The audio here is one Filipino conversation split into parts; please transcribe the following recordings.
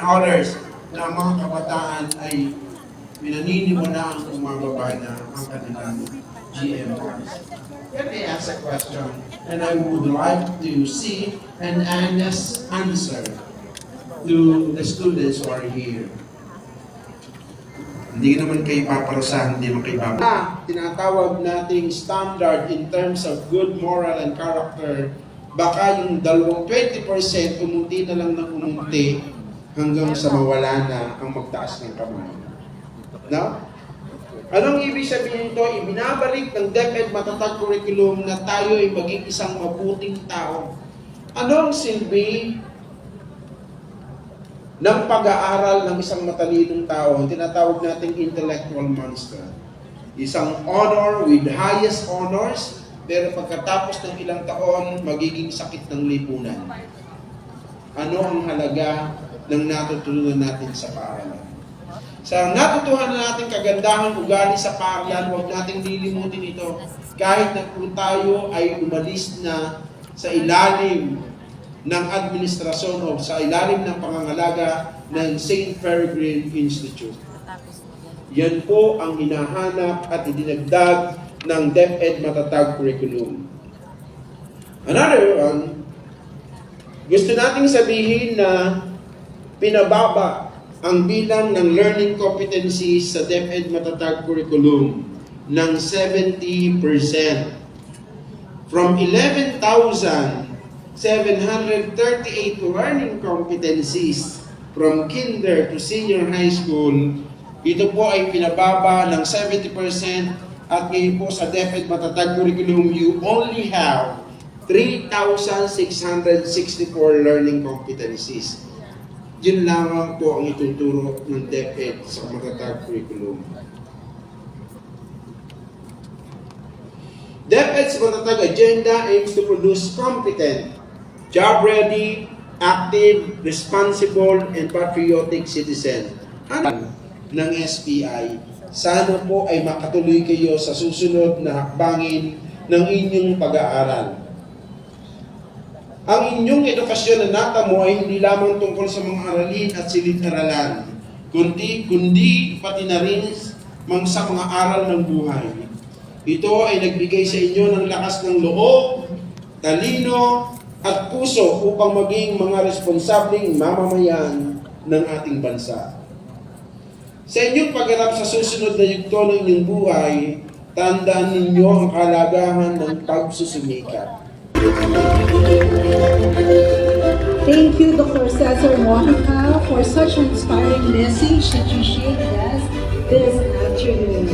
others na ang mga kabataan ay pinaniniwalaan ng mga babae na ang kanilang GMRs. Let me ask a question, and I would like to see an honest answer to the students who are here. Hindi naman kayo paparusahan, hindi naman kayo paparusahan. Tinatawag nating standard in terms of good moral and character, baka yung 20% umunti na lang ng umunti hanggang sa mawala na ang magtaas ng kamay. No? Anong ibig sabihin ito? Ibinabalik ng DepEd Matatag Curriculum na tayo ay maging isang mabuting tao. Anong silbi ng pag-aaral ng isang matalinong tao? Ang tinatawag nating intellectual monster. Isang honor with highest honors, pero pagkatapos ng ilang taon, magiging sakit ng lipunan. Ano ang halaga ng natutunan natin sa paaralan? Sa natutuhan na natin kagandahang ugali sa paaralan, huwag nating lilimutin ito. Kahit na kung tayo ay umalis na sa ilalim ng administrasyon o sa ilalim ng pangangalaga ng St. Peregrine Institute. Yan po ang hinahanap at idinagdag ng DepEd Matatag Curriculum. Another one, gusto nating sabihin na pinababa ang bilang ng learning competencies sa DepEd Matatag Curriculum ng 70%. From 11,738 learning competencies from kinder to senior high school, ito po ay pinababa ng 70% at ngayon po sa DepEd Matatag Curriculum, you only have 3,664 learning competencies. Yun lamang po ang ituturo ng DepEd sa Matatag Curriculum. DepEd's Matatag agenda aims to produce competent, job-ready, active, responsible, and patriotic citizen. Ng SPI, sana po ay makatuloy kayo sa susunod na hakbangin ng inyong pag-aaral. Ang inyong edukasyon na natamo ay hindi lamang tungkol sa mga aralin at silid-aralan, kundi pati na rin sa mga aral ng buhay. Ito ay nagbigay sa inyo ng lakas ng loob, talino, at puso upang maging mga responsableng mamamayan ng ating bansa. Sa inyong pagharap sa susunod na yugto ng inyong buhay, tandaan ninyo ang kahalagahan ng pagsusumikap. Thank you, Dr. Cesar Mojica, for such an inspiring message that you shared with us this afternoon.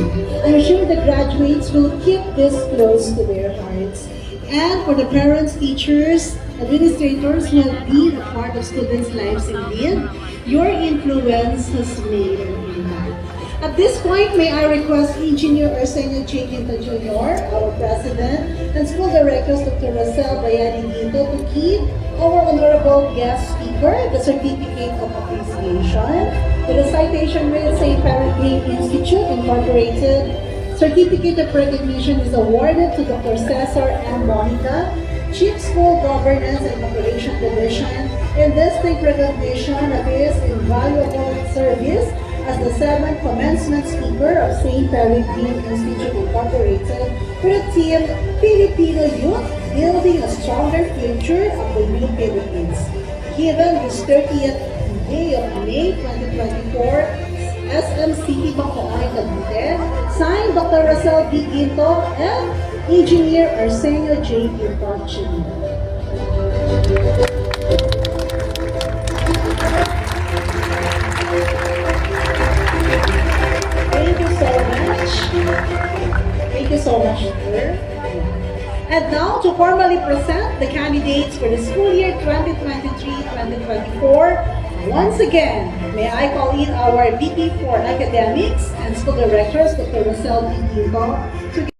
I'm sure the graduates will keep this close to their hearts. And for the parents, teachers, administrators who have been a part of students' lives indeed, your influence has made an impact. At this point, may I request Engineer Arsenio J. Quinto Jr., our President, and School Directors Dr. Rosel Bayani Ginto to give our Honorable Guest Speaker the Certificate of Appreciation. With a citation read, St. Peregrine Institute Incorporated, Certificate of Recognition is awarded to Dr. Cesar M. Mojica, Chief School Governance and Operation Division, in distinct recognition of his invaluable service as the 7th Commencement Speaker of St. Peregrine Institute Incorporated for the team Filipino Youth Building a Stronger Future of the New Philippines. Given this 30th day of May 2024, SMCP Bacoay, Cavite, signed Dr. Rosel B. Ginto and Engineer Arsenio J. Ginto Jr. Thank you so much. Thank you so much, sir. And now, to formally present the candidates for the school year 2023-2024, once again, may I call in our VP for Academics and School Directors, Dr. Rosel B. Ginto, to